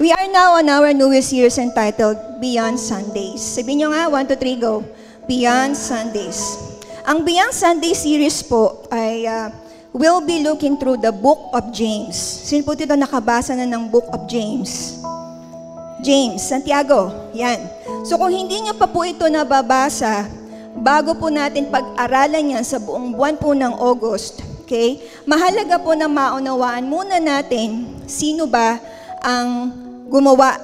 We are now on our newest series entitled Beyond Sundays. Sabihin nyo nga, 1, 2, 3, go. Beyond Sundays. Ang Beyond Sunday series po ay we'll be looking through the book of James. Sino po dito nakabasa na ng book of James? James, Santiago, yan. So kung hindi nyo pa po ito nababasa, bago po natin pag-aralan yan sa buong buwan po ng August, okay? Mahalaga po na maunawaan muna natin sino ba ang gumawa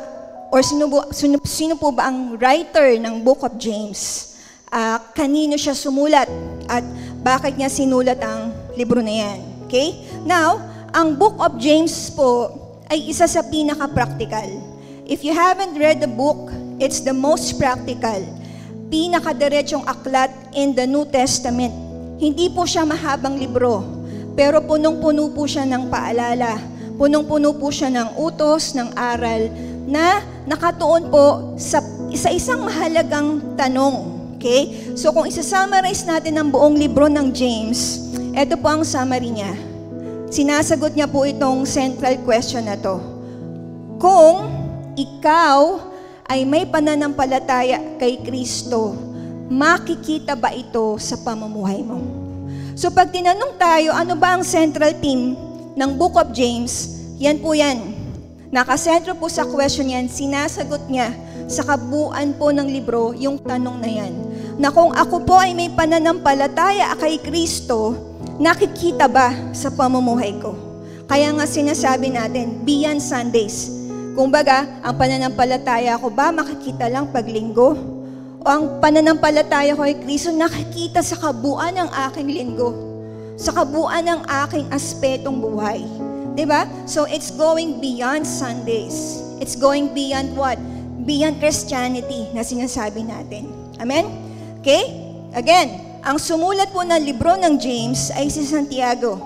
or sino po ba ang writer ng book of James. Kanino siya sumulat at bakit niya sinulat ang libro na yan. Okay? Now, ang book of James po ay isa sa pinaka-practical. If you haven't read the book, it's the most practical. Pinaka-diretsong aklat in the New Testament. Hindi po siya mahabang libro, pero punong-puno po siya ng paalala. Punong-puno po siya ng utos, ng aral, na nakatuon po sa isa-isang mahalagang tanong. Okay? So kung isa-summarize natin ang buong libro ng James, ito po ang summary niya. Sinasagot niya po itong central question na to. Kung ikaw ay may pananampalataya kay Kristo, makikita ba ito sa pamumuhay mo? So pag tinanong tayo, ano ba ang central theme ng book of James, yan po yan. Nakasentro po sa question yan, sinasagot niya sa kabuuan po ng libro yung tanong na yan. Na kung ako po ay may pananampalataya kay Kristo, nakikita ba sa pamumuhay ko? Kaya nga sinasabi natin, Beyond Sundays. Kung baga, ang pananampalataya ko ba makikita lang pag linggo? O ang pananampalataya ko kay Kristo nakikita sa kabuuan ng aking linggo? Sa kabuuan ng aking aspetong buhay? Diba? So it's going beyond Sundays. It's going beyond what? Beyond Christianity na sinasabi natin. Amen? Okay? Again, ang sumulat po ng libro ng James ay si Santiago.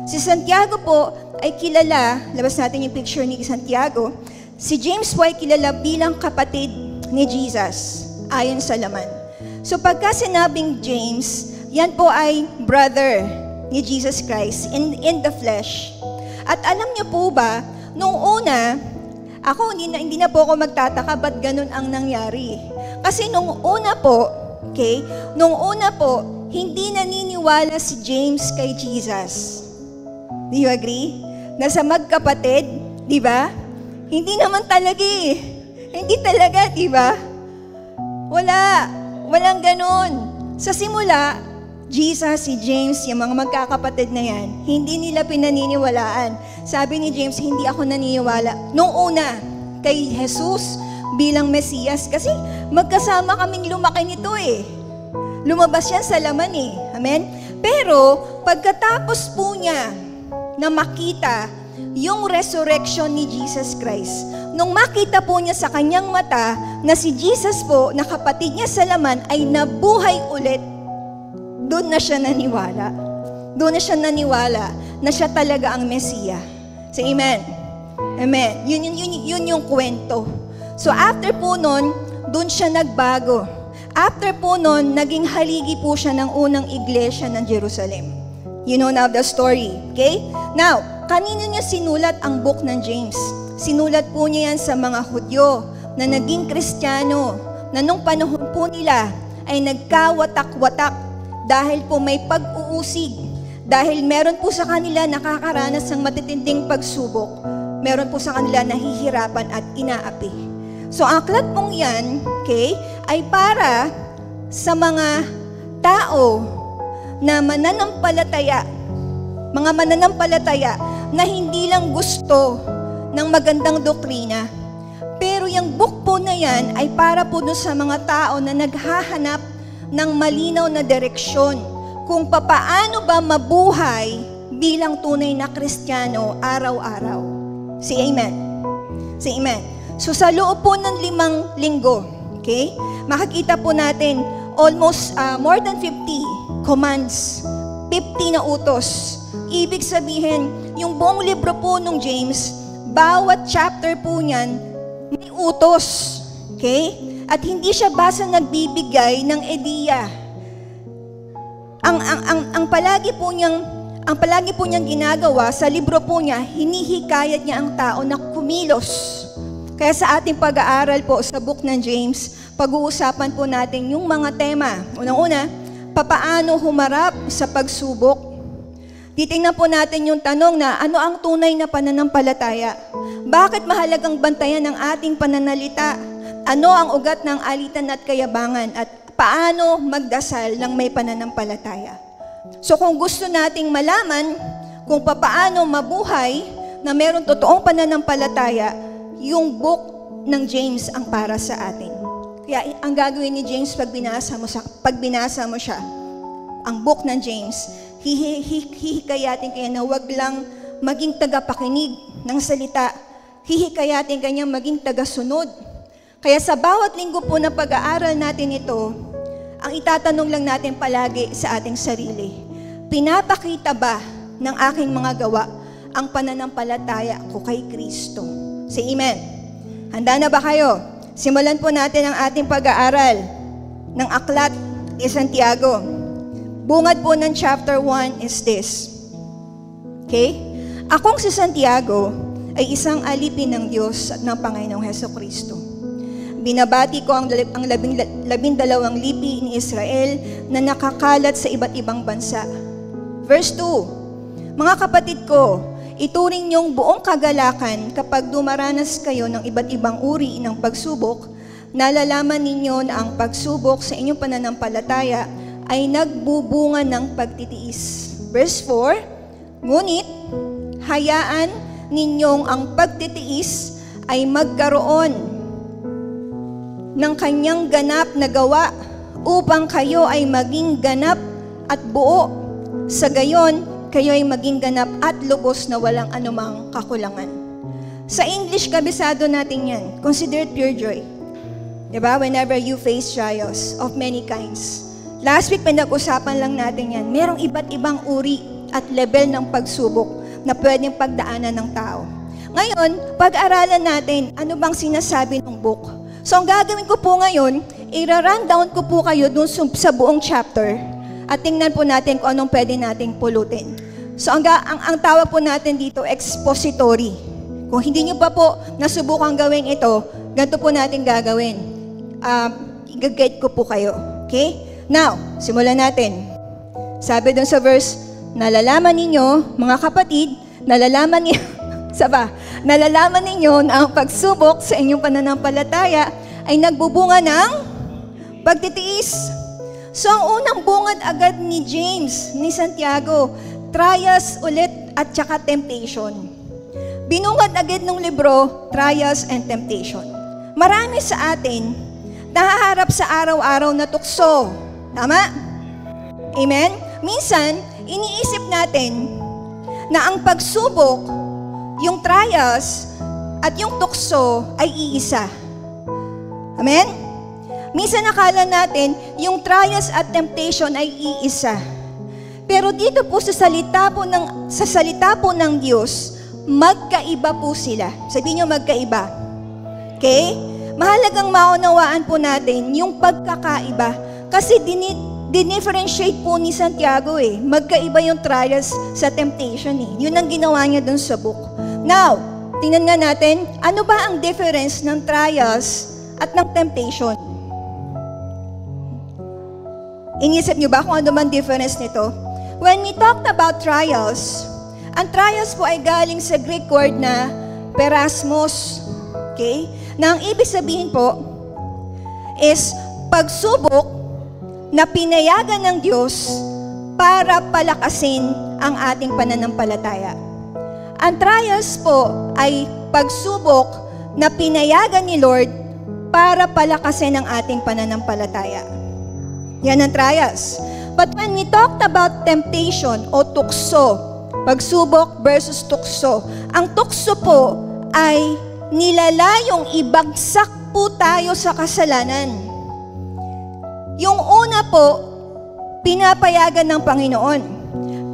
Si Santiago po ay kilala, labas natin yung picture ni Santiago, si James po ay kilala bilang kapatid ni Jesus, ayon sa laman. So pagka sinabing James, yan po ay brother ni Jesus Christ in the flesh. At alam niyo po ba, nung una, ako hindi na po ako magtataka ba't ganun ang nangyari. Kasi nung una po, okay, hindi naniniwala si James kay Jesus. Do you agree? Nasa magkapatid, di ba? Hindi naman talaga eh. Hindi talaga, di ba? Walang ganun. Sa simula, Jesus, si James, yung mga magkakapatid na yan, hindi nila pinaniniwalaan. Sabi ni James, hindi ako naniniwala. Nung una, kay Jesus bilang Mesiyas, kasi magkasama kaming lumaki nito eh. Lumabas yan sa laman eh. Amen? Pero, pagkatapos po niya na makita yung resurrection ni Jesus Christ, nung makita po niya sa kanyang mata na si Jesus po, na kapatid niya sa laman, ay nabuhay ulit, doon na siya naniwala. Doon na siya naniwala na siya talaga ang Mesiya. Say amen. Amen. Yun yung kwento. So after po nun, doon siya nagbago. After po nun, naging haligi po siya ng unang iglesia ng Jerusalem. You know now the story. Okay? Now, kanino niya sinulat ang book ng James? Sinulat po niya yan sa mga Hudyo na naging Kristiyano, na nung panahon po nila ay nagkawatak-watak dahil po may pag-uusig, dahil meron po sa kanila nakakaranas ng matitinding pagsubok, meron po sa kanila nahihirapan at inaapi. So ang aklat pong yan, okay, ay para sa mga tao na mananampalataya, mga mananampalataya na hindi lang gusto ng magandang doktrina, pero yung book po na yan ay para po doon sa mga tao na naghahanap ng malinaw na direksyon kung papaano ba mabuhay bilang tunay na Kristiyano araw-araw. Say amen. Say amen. So sa loob po ng 5 linggo, okay, makikita po natin almost more than 50 commands, 50 na utos. Ibig sabihin, yung buong libro po ng James, bawat chapter po niyan, may utos. Okay? At hindi siya basta nagbibigay ng ideya. Ang palagi po niyang ginagawa sa libro po niya, hinihikayat niya ang tao na kumilos Kaya sa ating pag-aaral po sa book ng James, pag-uusapan po natin yung mga tema. Unang-una, papaano humarap sa pagsubok. Titingnan po natin yung tanong na ano ang tunay na pananampalataya? Bakit mahalagang bantayan ang ating pananalita? Ano ang ugat ng alitan at kayabangan? At paano magdasal ng may pananampalataya? So kung gusto nating malaman kung papaano mabuhay na meron totoong pananampalataya, yung book ng James ang para sa atin. Kaya ang gagawin ni James pag binasa mo siya, ang book ng James, hihikayatin kaya na wag lang maging tagapakinig ng salita, hihikayatin kanya maging tagasunod. Kaya sa bawat linggo po na pag-aaral natin ito, ang itatanong lang natin palagi sa ating sarili, pinapakita ba ng aking mga gawa ang pananampalataya ko kay Kristo? Say amen. Handa na ba kayo? Simulan po natin ang ating pag-aaral ng aklat ni Santiago. Bungad po ng chapter 1 is this. Okay? Akong si Santiago ay isang alipin ng Diyos at ng Panginoong Hesukristo. Binabati ko ang 12 lipi ni Israel na nakakalat sa iba't ibang bansa. Verse 2, mga kapatid ko, ituring niyong buong kagalakan kapag dumaranas kayo ng iba't ibang uri ng pagsubok, nalalaman ninyo na ang pagsubok sa inyong pananampalataya ay nagbubunga ng pagtitiis. Verse 4, ngunit hayaan ninyong ang pagtitiis ay magkaroon ng kanyang ganap na gawa upang kayo ay maging ganap at buo. Sa gayon, kayo ay maging ganap at lubos na walang anumang kakulangan. Sa English, kabisado natin yan. Consider it pure joy. Diba? Whenever you face trials of many kinds. Last week, pinag-usapan lang natin yan. Merong iba't ibang uri at level ng pagsubok na pwedeng pagdaanan ng tao. Ngayon, pag-aralan natin, ano bang sinasabi ng book? So, ang gagawin ko po ngayon, i-rundown ko po kayo dun sa buong chapter at tingnan po natin kung anong pwede nating pulutin. So, ang tawag po natin dito, expository. Kung hindi nyo pa po nasubukan gawin ito, ganito po natin gagawin. I-guide ko po kayo. Okay? Now, simulan natin. Sabi dun sa verse, nalalaman ninyo, mga kapatid, nalalaman ninyo na ang pagsubok sa inyong pananampalataya ay nagbubunga ng pagtitiis. So, ang unang bungad agad ni James, ni Santiago, trials ulit at saka temptation. Binungad agad ng libro, trials and temptation. Marami sa atin, nahaharap sa araw-araw na tukso. Tama? Amen? Minsan, iniisip natin na ang pagsubok, yung trials at yung tukso ay iisa. Amen? Minsan nakala natin, yung trials at temptation ay iisa. Pero dito po sa salita po ng Diyos, magkaiba po sila. Sabihin nyo magkaiba. Okay? Mahalagang maunawaan po natin yung pagkakaiba. Kasi dinifferentiate po ni Santiago Magkaiba yung trials sa temptation Yun ang ginawa niya dun sa book. Now, tingnan nga natin, ano ba ang difference ng trials at ng temptation? Inisip niyo ba kung ano man difference nito? When we talked about trials, ang trials po ay galing sa Greek word na perasmos. Okay? Na ang ibig sabihin po is pagsubok na pinayagan ng Diyos para palakasin ang ating pananampalataya. Ang trials po ay pagsubok na pinayagan ni Lord para palakasin ang ating pananampalataya. Yan ang trials. But when we talked about temptation o tukso, pagsubok versus tukso, ang tukso po ay nilalayong ibagsak po tayo sa kasalanan. Yung una po, pinapayagan ng Panginoon.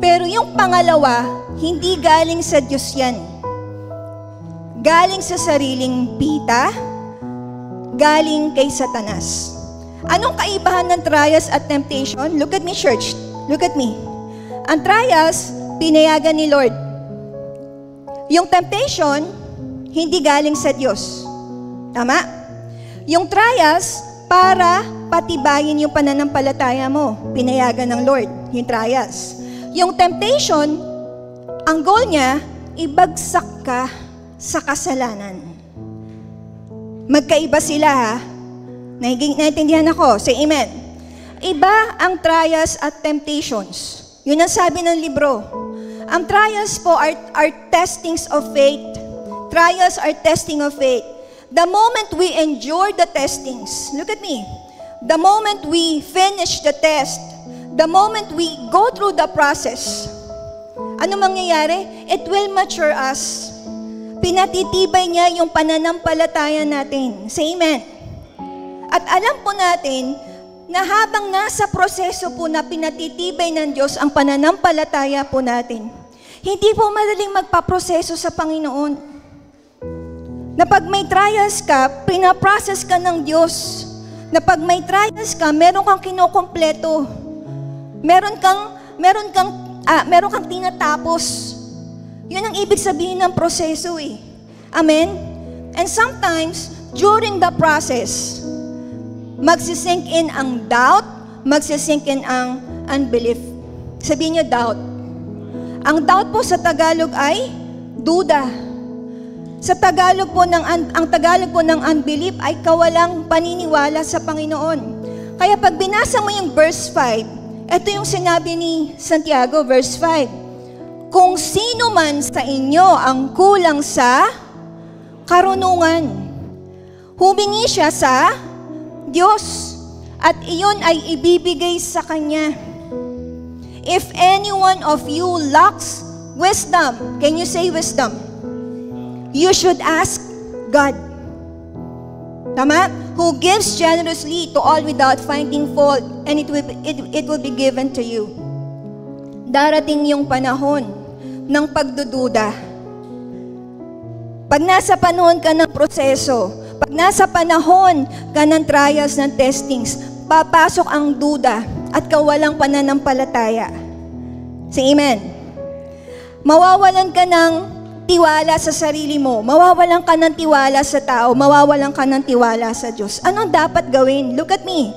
Pero yung pangalawa, hindi galing sa Diyos yan. Galing sa sariling pita, galing kay Satanas. Anong kaibahan ng trials at temptation? Look at me, church. Look at me. Ang trials, pinayagan ni Lord. Yung temptation, hindi galing sa Diyos. Tama? Yung trials, para patibayin yung pananampalataya mo. Pinayagan ng Lord, yung trials. Yung temptation, ang goal niya, ibagsak ka sa kasalanan. Magkaiba sila ha. Naintindihan ako. Say amen. Iba ang trials at temptations. Yun ang sabi ng libro. Ang trials po are testings of faith. Trials are testing of faith. The moment we endure the testings, look at me. The moment we finish the test, the moment we go through the process, ano mangyayari? It will mature us. Pinatitibay niya yung pananampalataya natin. Say amen. At alam po natin na habang nasa proseso po na pinatitibay ng Diyos ang pananampalataya po natin, hindi po madaling magpaproseso sa Panginoon. Na pag may trials ka, pinaprocess ka ng Diyos. Na pag may trials ka, meron kang kinokompleto. Meron kang tinatapos. Yun ang ibig sabihin ng proseso eh. Amen? And sometimes, during the process, magsisink in ang doubt, magsisink in ang unbelief. Sabihin niyo doubt. Ang doubt po sa Tagalog ay duda. Sa Tagalog po ang Tagalog po ng unbelief ay kawalang paniniwala sa Panginoon. Kaya pag binasa mo yung verse 5, ito yung sinabi ni Santiago, verse 5. Kung sino man sa inyo ang kulang sa karunungan, humingi siya sa Diyos at iyon ay ibibigay sa Kanya. If any one of you lacks wisdom, can you say wisdom? You should ask God. Tama? Who gives generously to all without finding fault, and it will be given to you. Darating yung panahon ng pagdududa. Pag nasa panahon ka ng proseso, pag nasa panahon ka ng trials, ng testings, papasok ang duda at kawalang pananampalataya. Say amen. Mawawalan ka ng tiwala sa sarili mo, mawawalan ka ng tiwala sa tao, mawawalan ka ng tiwala sa Diyos. Anong dapat gawin? Look at me.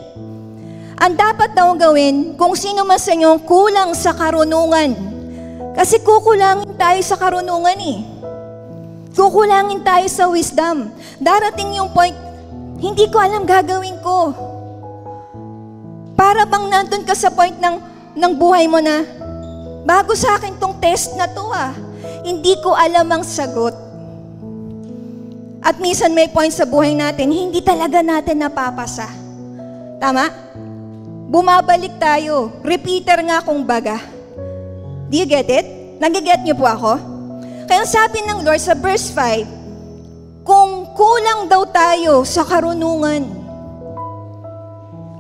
Ang dapat daw gawin, kung sino man sa inyo kulang sa karunungan. Kasi kukulangin tayo sa karunungan eh. Kukulangin tayo sa wisdom. Darating yung point, hindi ko alam gagawin ko. Para bang nandun ka sa point ng buhay mo na, bago sa akin tong test na to hindi ko alam ang sagot. At minsan may point sa buhay natin, hindi talaga natin napapasa. Tama? Bumabalik tayo. Repeater nga kung baga. Do you get it? Nagiget niyo po ako? Kaya sabi ng Lord sa verse 5, kung kulang daw tayo sa karunungan,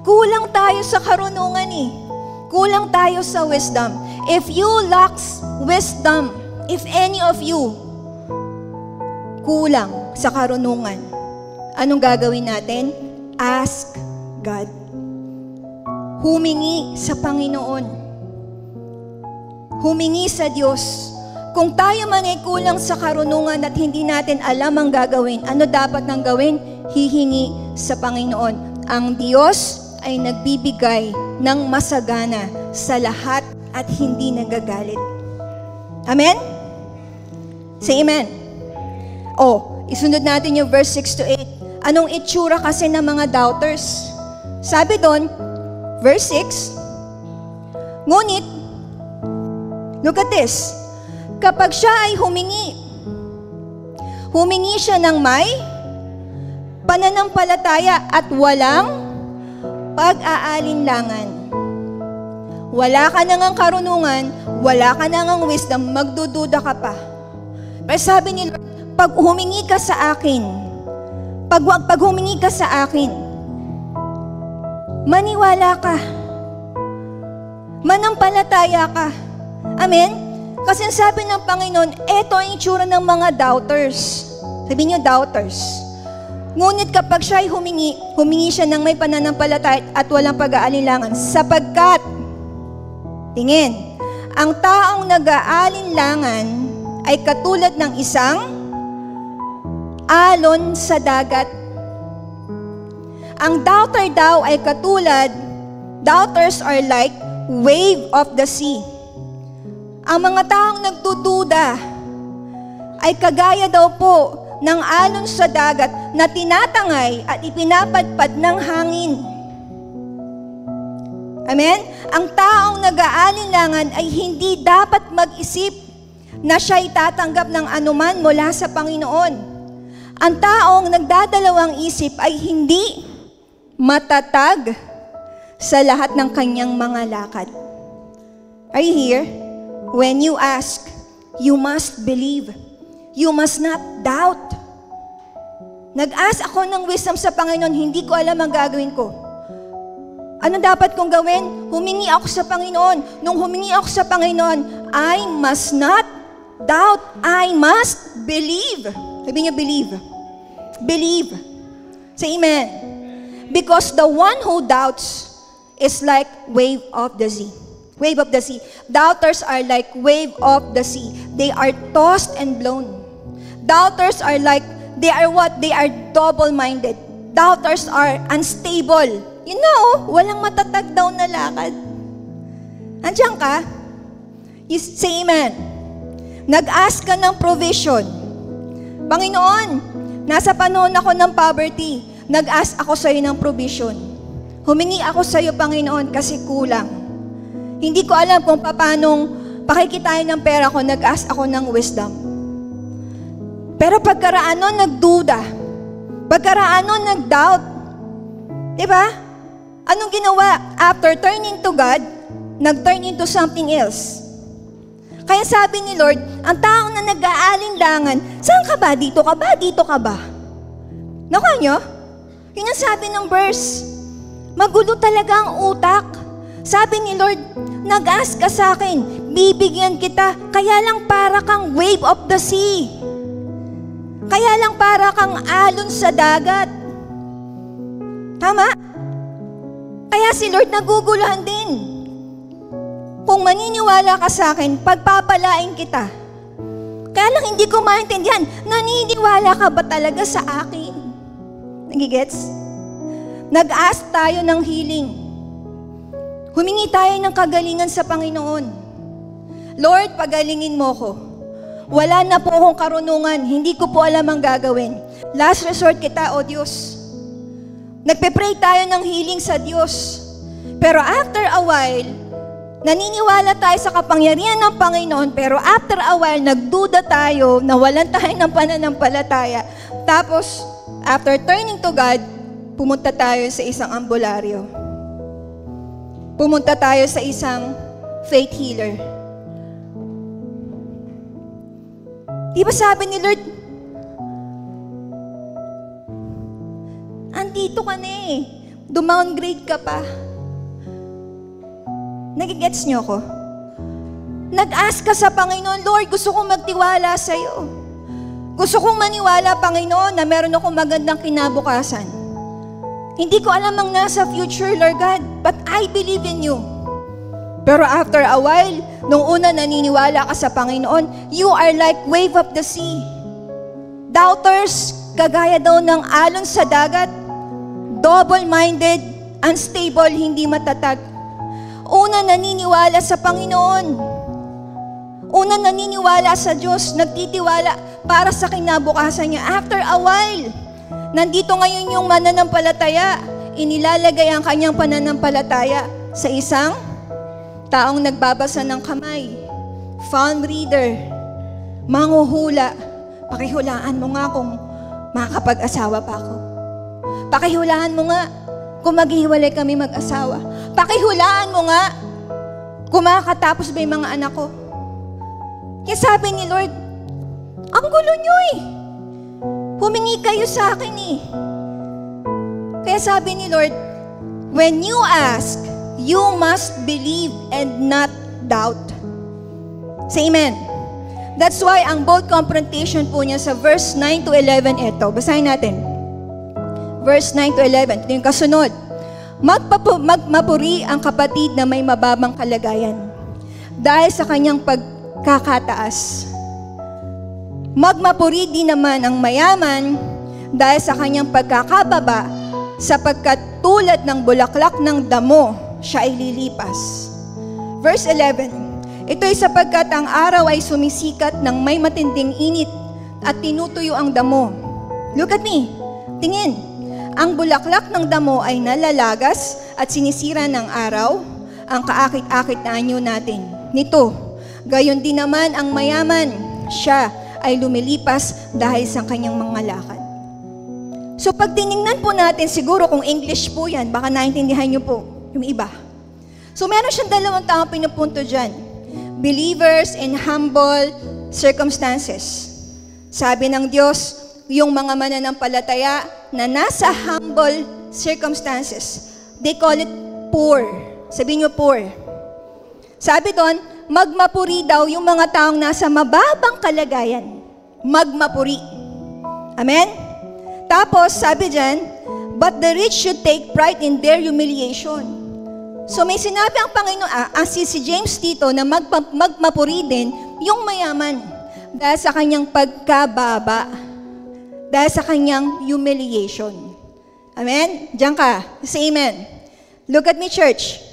kulang tayo sa karunungan eh. Kulang tayo sa wisdom. If you lacks wisdom, if any of you kulang sa karunungan, anong gagawin natin? Ask God. Humingi sa Panginoon. Humingi sa Diyos. Kung tayo man ay kulang sa karunungan at hindi natin alam ang gagawin, ano dapat nang gawin? Hihingi sa Panginoon. Ang Diyos ay nagbibigay ng masagana sa lahat at hindi nagagalit. Amen? Say amen. Isunod natin yung verse 6 to 8. Anong itsura kasi ng mga doubters? Sabi doon, verse 6, ngunit, look at this, kapag siya ay humingi siya ng may pananampalataya at walang pag-aalinlangan. Wala ka nang karunungan, wala ka nang wisdom, magdududa ka pa. Pero sabi ni Lord, pag humingi ka sa akin, pag humingi ka sa akin, maniwala ka. Manampalataya ka. Amen? Kasi sabi ng Panginoon, eto ang itsura ng mga doubters. Sabi niyo, doubters. Ngunit kapag siya ay humingi siya ng may pananampalataya at walang pag-aalinlangan, sapagkat, tingin, ang taong nag-aalinlangan ay katulad ng isang alon sa dagat Ang doubter daw ay doubters are like wave of the sea. Ang mga taong nagdududa ay kagaya daw po ng alon sa dagat na tinatangay at ipinapadpad ng hangin. Amen? Ang taong nag-aalinlangan ay hindi dapat mag-isip na siya'y tatanggap ng anuman mula sa Panginoon. Ang taong nagdadalawang isip ay hindi matatag sa lahat ng kanyang mga lakad. Are you here? When you ask, you must believe. You must not doubt. Nag-ask ako ng wisdom sa Panginoon, hindi ko alam ang gagawin ko. Ano dapat kong gawin? Humingi ako sa Panginoon. Nung humingi ako sa Panginoon, I must not doubt. I must believe. Sabi niyo, believe. Believe. Say amen. Because the one who doubts is like wave of the sea. Wave of the sea. Doubters are like wave of the sea. They are tossed and blown. Doubters are like, they are what? They are double-minded. Doubters are unstable. You know, walang matatag daw na lakad. Andiyan ka? You say amen. Nag-ask ka ng provision. Panginoon, nasa panahon ako ng poverty. Nag-ask ako sa iyo ng provision. Humingi ako sa iyo, Panginoon, kasi kulang. Hindi ko alam kung paanong pakikitain ng pera ko, nag-ask ako ng wisdom. Pero pagkaraan nun, nagduda. Pagkaraan nun, nag-doubt. Diba? Anong ginawa? After turning to God, nag-turn into something else. Kaya sabi ni Lord, ang taong na nag-aalinlangan, saan ka ba? Dito ka ba? Dito ka ba? Nakuha nyo? Yun ang sabi ng verse. Magulo talaga ang utak. Sabi ni Lord, nag-ask ka sa akin, bibigyan kita, kaya lang para kang wave of the sea. Kaya lang para kang alon sa dagat. Tama? Kaya si Lord naguguluhan din. Kung maniniwala ka sa akin, pagpapalain kita. Kaya lang hindi ko maintindihan, naniniwala ka ba talaga sa akin? Nagigets? Nag-ask tayo ng healing. Humingi tayo ng kagalingan sa Panginoon. Lord, pagalingin mo ko. Wala na po akong karunungan. Hindi ko po alam ang gagawin. Last resort kita, O Diyos. Nagpe-pray tayo ng healing sa Diyos. Pero after a while, naniniwala tayo sa kapangyarihan ng Panginoon, pero after a while, nagduda tayo, nawalan tayo ng pananampalataya. Tapos, after turning to God, pumunta tayo sa isang ambularyo. Pumunta tayo sa isang faith healer. Di ba sabi ni Lord, andito ka na eh. Dumowngrade ka pa. Nagigets niyo ko? Nag-ask ka sa Panginoon, Lord, gusto kong magtiwala sa iyo. Gusto kong maniwala, Panginoon, na meron akong magandang kinabukasan. Hindi ko alam ang nasa future, Lord God, but I believe in you. Pero after a while, nung una naniniwala ka sa Panginoon, you are like wave of the sea. Doubters, kagaya daw ng alon sa dagat, double-minded, unstable, hindi matatag. Una naniniwala sa Panginoon. Una naniniwala sa Diyos, nagtitiwala para sa kinabukasan niya. After a while, nandito ngayon yung mananampalataya, inilalagay ang kanyang pananampalataya sa isang taong nagbabasa ng kamay, palm reader, manghuhula. Pakihulaan mo nga kung makakapag-asawa pa ako. Pakihulaan mo nga kung maghiwalay kami mag-asawa. Pakihulaan mo nga kung makakatapos ba yung mga anak ko. Kaya sabi ni Lord, ang gulo nyo eh. Humingi kayo sa akin eh. Kaya sabi ni Lord, when you ask, you must believe and not doubt. Say amen. That's why ang bold confrontation po niya sa verse 9 to 11, eto. Basahin natin. Verse 9 to 11, ito yung kasunod. Magmapuri ang kapatid na may mababang kalagayan dahil sa kanyang pagkakataas. Magmapuri din naman ang mayaman dahil sa kanyang pagkakababa sapagkat tulad ng bulaklak ng damo, siya ay lilipas. Verse 11, ito'y sapagkat ang araw ay sumisikat ng may matinding init at tinutuyo ang damo. Look at me, tingin. Ang bulaklak ng damo ay nalalagas at sinisira ng araw, ang kaakit-akit na anyo natin. Nito, gayon din naman ang mayaman, siya ay lumilipas dahil sa kanyang mga lakad. So pag tinignan po natin, siguro kung English po yan, baka naintindihan nyo po yung iba. So meron siyang dalawang taong pinupunto dyan. Believers in humble circumstances. Sabi ng Diyos, yung mga mananampalataya na nasa humble circumstances, they call it poor. Sabihin nyo poor. Sabi doon, magmapuri daw yung mga taong nasa mababang kalagayan. Magmapuri. Amen? Tapos, sabi dyan, but the rich should take pride in their humiliation. So may sinabi ang Panginoon, si James dito na magmapuri din yung mayaman dahil sa kanyang pagkababa, dahil sa kanyang humiliation. Amen? Diyan ka. Say amen. Look at me, church.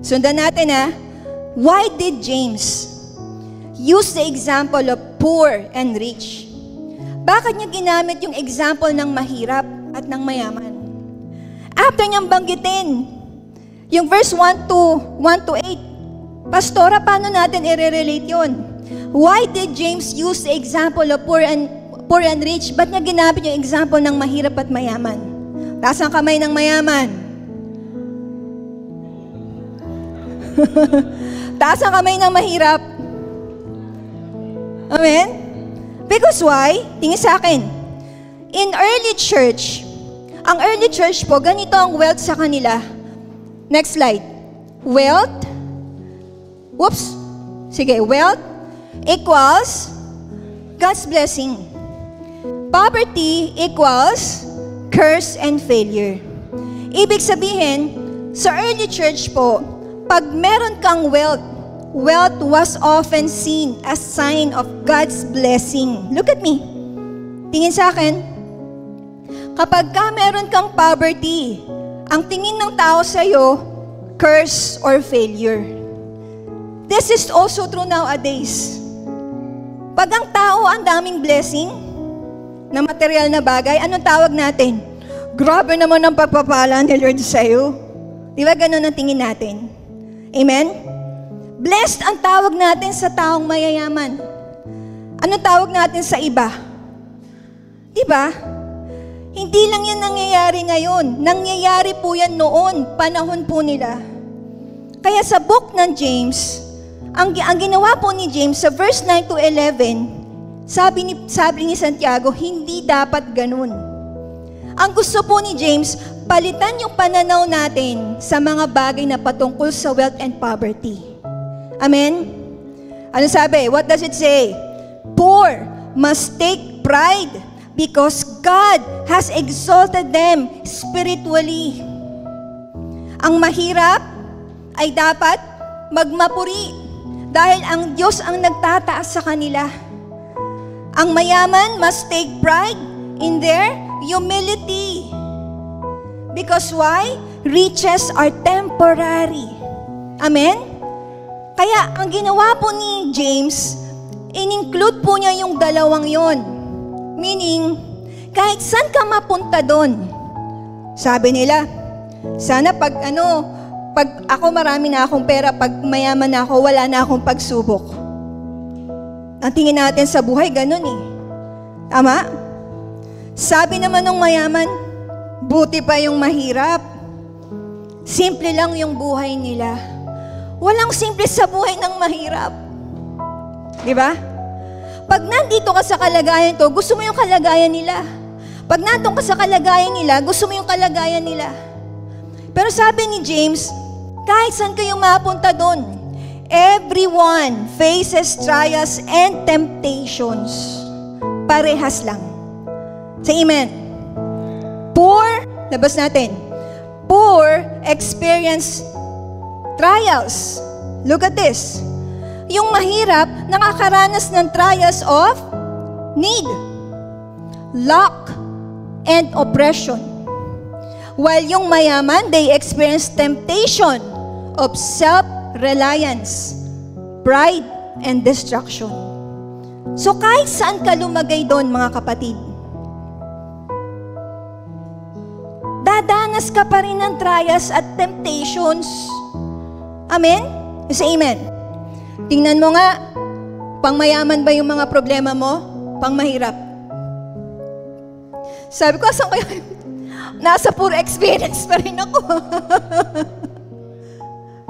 Sundan natin why did James use the example of poor and rich? Bakit niya ginamit yung example ng mahirap at ng mayaman? After niyang banggitin, yung verse 1 to 8, Pastora, paano natin i-relate yun? Why did James use the example of poor and rich? Ba't niya ginamit yung example ng mahirap at mayaman? Taas ang kamay ng mayaman. Taas ang kamay ng mahirap. Amen? Because why? Tingin sa akin. In early church, ang early church po, ganito ang wealth sa kanila. Next slide. Wealth equals God's blessing. Poverty equals curse and failure. Ibig sabihin, sa early church po, pag meron kang wealth was often seen as sign of God's blessing. Look at me. Tingin sa akin. Kapag ka meron kang poverty, ang tingin ng tao sa'yo, curse or failure. This is also true nowadays. Pag ang tao ang daming blessing na material na bagay, anong tawag natin? Grabe naman ang pagpapala ni Lord sa'yo. Di ba ganun ang tingin natin? Amen? Blessed ang tawag natin sa taong mayayaman. Anong tawag natin sa iba? Di ba? Hindi lang yan nangyayari ngayon. Nangyayari po yan noon, panahon po nila. Kaya sa book ng James, ang ginawa po ni James sa verse 9 to 11, sabi ni Santiago, hindi dapat ganun. Ang gusto po ni James, palitan yung pananaw natin sa mga bagay na patungkol sa wealth and poverty. Amen? Ano sabi? What does it say? Poor must take pride because God has exalted them spiritually. Ang mahirap ay dapat magmapuri dahil ang Diyos ang nagtataas sa kanila. Ang mayaman must take pride in their humility. Because why? Riches are temporary. Amen? Kaya ang ginawa po ni James, in-include po niya yung dalawang yon. Meaning, kahit saan ka mapunta doon, sabi nila, sana pag ako marami na akong pera, pag mayaman na ako, wala na akong pagsubok. Ang tingin natin sa buhay, ganun eh. Tama? Sabi naman ng mayaman, buti pa yung mahirap. Simple lang yung buhay nila. Walang simple sa buhay ng mahirap. Di ba? Pag nandito ka sa kalagayan to, gusto mo yung kalagayan nila. Pag nandun ka sa kalagayan nila, gusto mo yung kalagayan nila. Pero sabi ni James, kahit saan kayong mapunta doon, everyone faces trials and temptations. Parehas lang. Say amen. Poor, labas natin. Poor experience trials. Look at this. Yung mahirap, nakakaranas ng trials of need, lack, and oppression. While yung mayaman, they experience temptation of self-reliance, pride, and destruction. So kahit saan ka lumagay doon, mga kapatid, dadanas ka pa rin ng trials at temptations. Amen? Say amen. Tingnan mo nga, pangmayaman ba yung mga problema mo? Pangmahirap. Sabi ko, asan kaya? Nasa pure experience pa rin ako.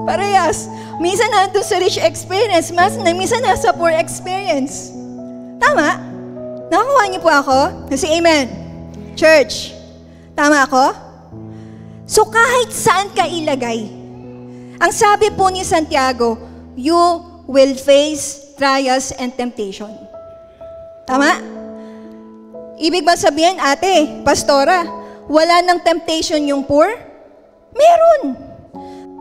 Parehas. Minsan nandun sa rich experience, minsan nasa poor experience. Tama? Nakakuha niyo po ako? Kasi amen. Church, tama ako? So kahit saan ka ilagay, ang sabi po ni Santiago, you will face trials and temptation. Tama? Ibig ba sabihin, ate, pastora, wala ng temptation yung poor? Meron.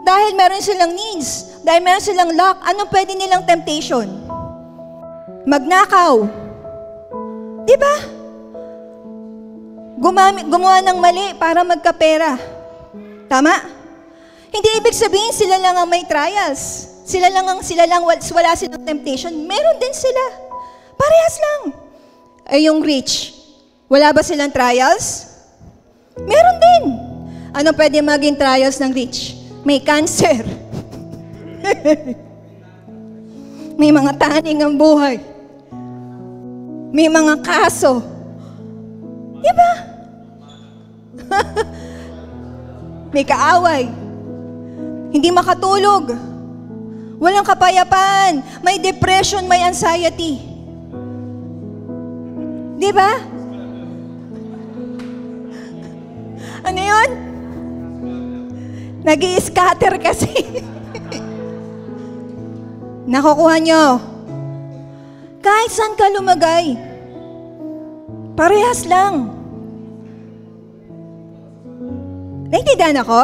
Dahil meron silang needs, dahil meron silang lack, anong pwede nilang temptation? Magnakaw. Diba? Gumawa ng mali para magkapera. Tama? Hindi ibig sabihin sila lang ang may trials. Sila lang wala silang temptation. Meron din sila. Parehas lang. Ay yung rich, wala ba silang trials? Meron din. Ano pwede maging trials ng rich? May cancer. May mga taning ang buhay. May mga kaso. Diba? May kaaway. Hindi makatulog. Walang kapayapaan. May depression, may anxiety. Diba? Ano yun? Nag-i-scatter kasi. Nakukuha nyo. Kahit saan ka lumagay, parehas lang. Naintindihan ako?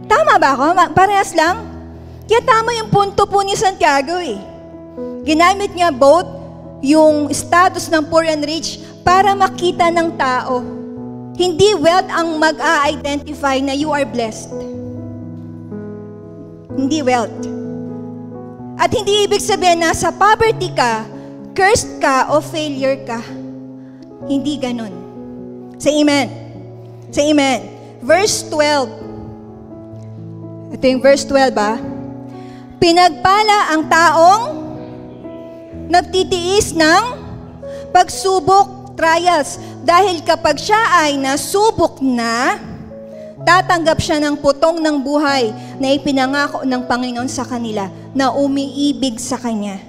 Tama ba ako? Parehas lang? Kaya tama yung punto po ni Santiago eh. Ginamit niya both yung status ng poor and rich para makita ng tao. Hindi wealth ang mag-a-identify na you are blessed. Hindi wealth. At hindi ibig sabihin na sa poverty ka, cursed ka o failure ka. Hindi ganun. Say amen. Say amen. Verse 12. Ito yung verse 12 ba? Pinagpala ang taong nagtitiis ng pagsubok, trials. Dahil kapag siya ay nasubok na, tatanggap siya ng putong ng buhay na ipinangako ng Panginoon sa kanila na umiibig sa Kanya.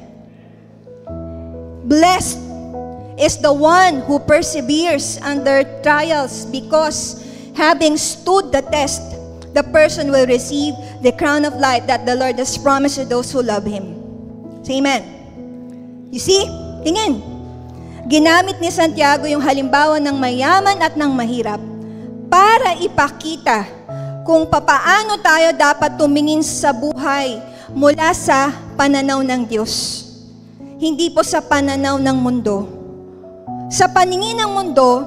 Blessed is the one who perseveres under trials because having stood the test, the person will receive the crown of life that the Lord has promised to those who love Him. Say amen. You see? Tingin. Ginamit ni Santiago yung halimbawa ng mayaman at ng mahirap para ipakita kung papaano tayo dapat tumingin sa buhay mula sa pananaw ng Diyos. Hindi po sa pananaw ng mundo. Sa paningin ng mundo,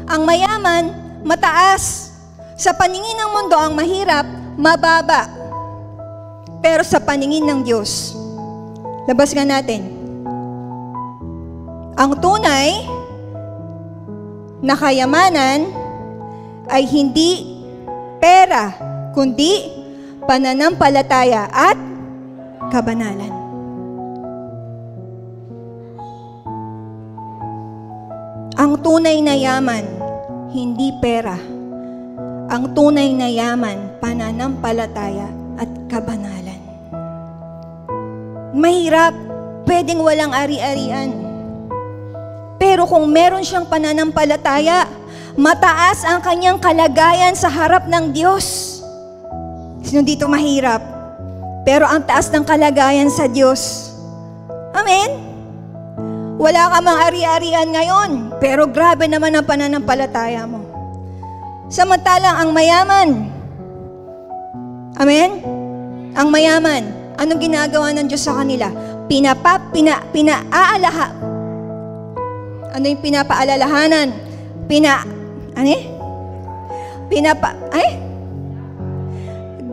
ang mayaman, mataas. Sa paningin ng mundo, ang mahirap, mababa. Pero sa paningin ng Diyos, labas nga natin. Ang tunay na kayamanan ay hindi pera, kundi pananampalataya at kabanalan. Ang tunay na yaman, hindi pera. Ang tunay na yaman, pananampalataya at kabanalan. Mahirap, pwedeng walang ari-arian. Pero kung meron siyang pananampalataya, mataas ang kanyang kalagayan sa harap ng Diyos. Sino dito mahirap? Pero ang taas ng kalagayan sa Diyos. Amen? Wala ka mang ari-arian ngayon, pero grabe naman ang pananampalataya mo. Samantalang ang mayaman, amen? Ang mayaman, anong ginagawa ng Diyos sa kanila? Ano yung pinapaalalahanan?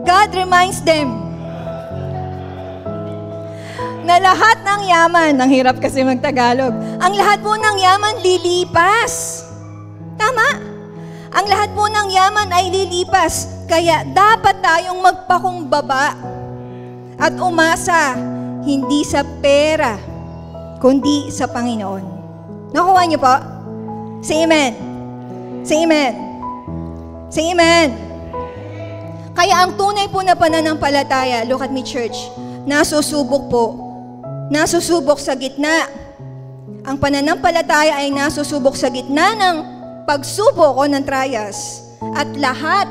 God reminds them na lahat ng yaman, ang hirap kasi magtagalog, ang lahat po ng yaman lilipas. Tama? Ang lahat po ng yaman ay lilipas. Kaya dapat tayong magpakumbaba at umasa hindi sa pera, kundi sa Panginoon. Nakuha niyo po? Say amen. Say amen. Say amen. Kaya ang tunay po na pananampalataya, look at me church, nasusubok po. Nasusubok sa gitna. Ang pananampalataya ay nasusubok sa gitna ng pagsubok o ng trials. At lahat,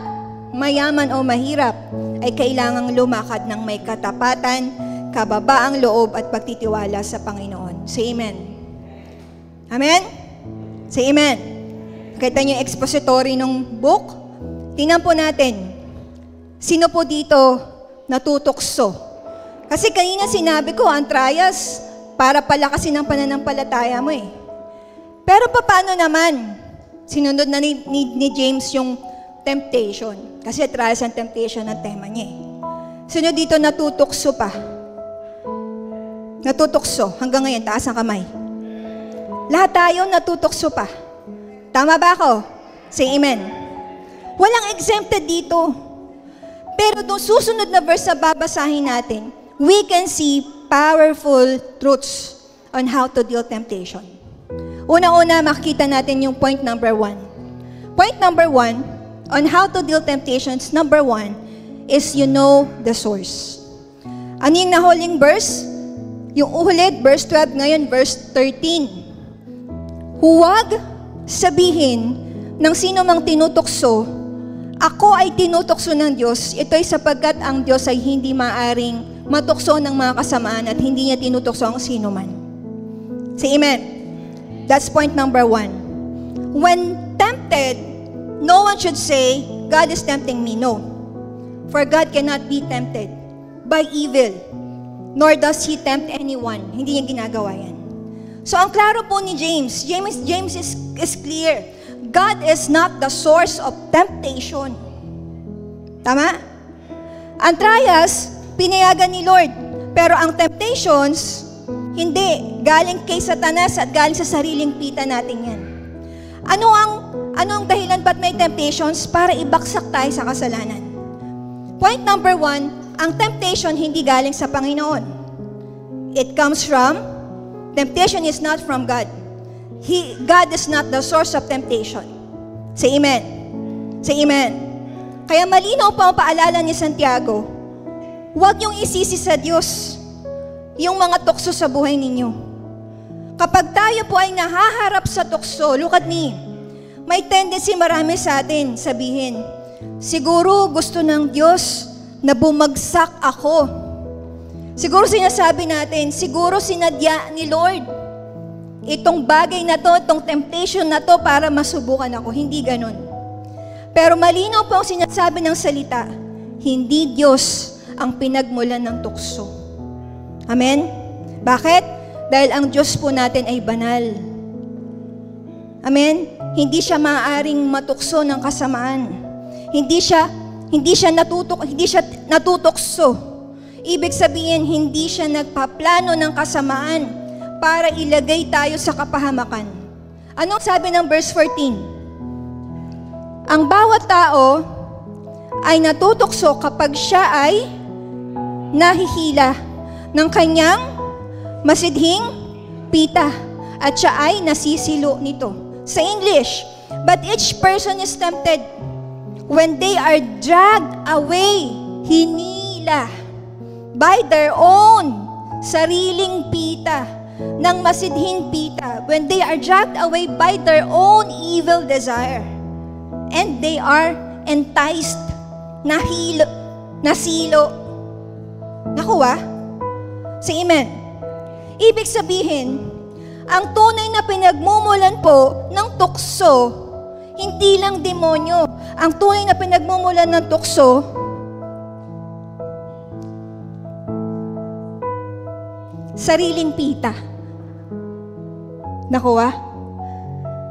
mayaman o mahirap, ay kailangang lumakad ng may katapatan, kababaang loob at pagtitiwala sa Panginoon. Say amen. Amen? Say amen. Kita niyo yung expository ng book? Tingnan po natin. Sino po dito natutokso? Kasi kanina sinabi ko, ang trials, para palakasin ang pananampalataya mo eh. Pero paano naman? Sinunod na ni James yung temptation. Kasi trials and temptation ang tema niya eh. Sino dito natutokso pa? Natutokso. Hanggang ngayon, taas ang kamay. Lahat tayo natutokso pa. Tama ba ako? Say amen. Walang exempted dito. Pero doon susunod na verse na babasahin natin, we can see powerful truths on how to deal temptation. Una-una, makikita natin yung point number 1. Point number 1, on how to deal temptations, number 1, is you know the source. Ano yung nahuling verse? Yung ulit, verse 12, ngayon verse 13. Huwag sabihin ng sino mang tinutokso, ako ay tinutokso ng Diyos, ito'y sapagkat ang Diyos ay hindi maaring matukso ng mga kasamaan at hindi niya tinutokso ang sino man. Say amen. That's point number 1. When tempted, no one should say, God is tempting me. No. For God cannot be tempted by evil, nor does He tempt anyone. Hindi niya ginagawa yan. So ang klaro po ni James is clear. God is not the source of temptation. Tama? Ang trials, pinayagan ni Lord. Pero ang temptations, hindi. Galing kay Satanas at galing sa sariling pita natin yan. Ano ang dahilan ba't may temptations? Para ibaksak tayo sa kasalanan. Point number 1, ang temptation hindi galing sa Panginoon. It comes from, temptation is not from God. God is not the source of temptation. Say amen. Say amen. Kaya malinaw pa ang paalala ni Santiago, huwag niyong isisi sa Diyos yung mga tukso sa buhay ninyo. Kapag tayo po ay nahaharap sa tukso, look at me, may tendency marami sa atin sabihin, siguro gusto ng Diyos na bumagsak ako. Siguro sinasabi natin, siguro sinadya ni Lord itong bagay na to, itong temptation na to para masubukan ako. Hindi ganun. Pero malinaw po ang sinasabi ng salita, hindi Diyos ang pinagmulan ng tukso. Amen? Bakit? Dahil ang Diyos po natin ay banal. Amen? Hindi siya maaaring matukso ng kasamaan. Hindi siya natutokso. Ibig sabihin, hindi siya nagpaplano ng kasamaan para ilagay tayo sa kapahamakan. Anong sabi ng verse 14? Ang bawat tao ay natutokso kapag siya ay nahihila ng kanyang masidhing pita at siya ay nasisilo nito. Sa English, but each person is tempted when they are dragged away, hinila, by their own sariling pita, ng masidhing pita, when they are dragged away by their own evil desire, and they are enticed, nasilo. Nakuha? Say amen. Ibig sabihin, ang tunay na pinagmumulan po ng tukso, hindi lang demonyo. Ang tunay na pinagmumulan ng tukso, sariling pita. Nakuha?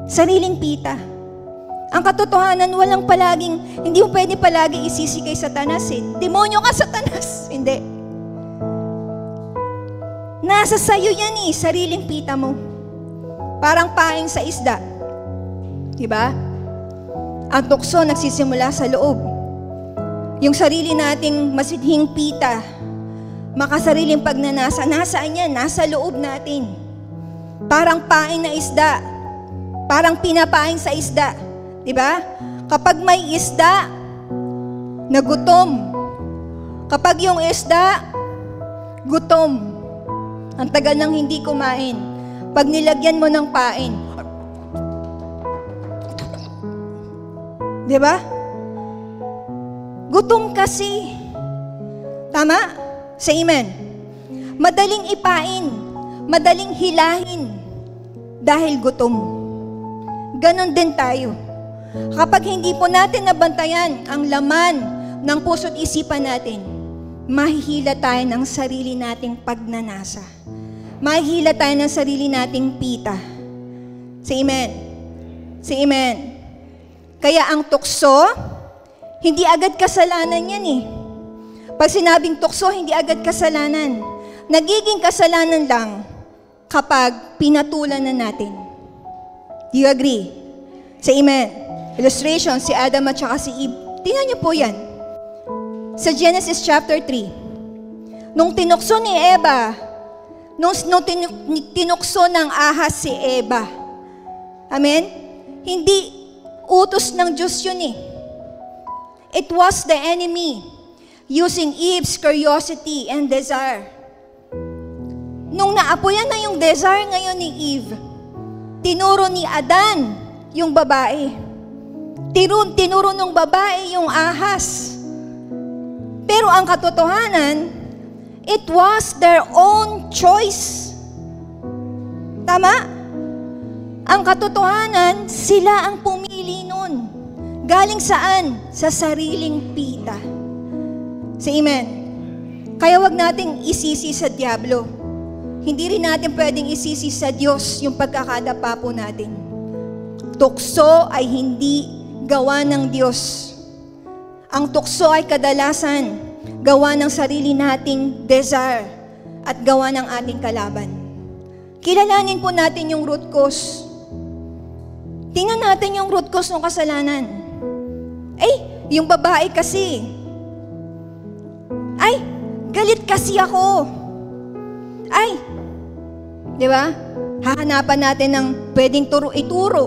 Sariling pita. Ang katotohanan, hindi mo pwede palagi isisi kay Satanas eh. Demonyo ka, Satanas. Hindi. Nasa sayo yan eh, sariling pita mo. Parang paing sa isda. Diba? Ang tukso nagsisimula sa loob. Yung sarili nating masidhing pita, makasariling pagnanasa, nasaan yan? Nasa loob natin. Parang paing na isda. Parang pinapaing sa isda. Diba? Kapag may isda, nagutom. Kapag yung isda, gutom. Ang tagal nang hindi kumain. Pag nilagyan mo ng pain, diba? Gutom kasi. Tama? Say amen. Madaling ipain, madaling hilahin dahil gutom. Ganon din tayo. Kapag hindi po natin nabantayan ang laman ng puso't isipan natin, mahihila tayo ng sarili nating pagnanasa. Mahihila tayo ng sarili nating pita. Say amen. Say amen. Kaya ang tukso, hindi agad kasalanan yan eh. Pag sinabing tukso, hindi agad kasalanan. Nagiging kasalanan lang kapag pinatulan na natin. Do you agree? Say amen. Illustration, si Adam at saka si Eve. Tingnan niyo po yan. Sa Genesis chapter 3, nung tinukso ni Eva, nung tinukso ng ahas si Eva, amen? Hindi utos ng Diyos yun eh. It was the enemy using Eve's curiosity and desire. Nung naapoyan na yung desire ngayon ni Eve, tinuro ni Adan yung babae. Tinuro ng babae yung ahas. Pero ang katotohanan, it was their own choice. Tama? Ang katotohanan, sila ang pumili nun. Galing saan? Sa sariling pita. Say amen. Kaya wag nating isisi sa diablo. Hindi rin natin pwedeng isisi sa Diyos yung pagkakadapa po natin. Tukso ay hindi gawa ng Diyos. Ang tukso ay kadalasan gawa ng sarili nating desire at gawa ng ating kalaban. Kilalanin po natin yung root cause. Tingnan natin yung root cause ng kasalanan. Yung babae kasi. Galit kasi ako. Di ba? Hahanapan natin ng pwedeng ituro.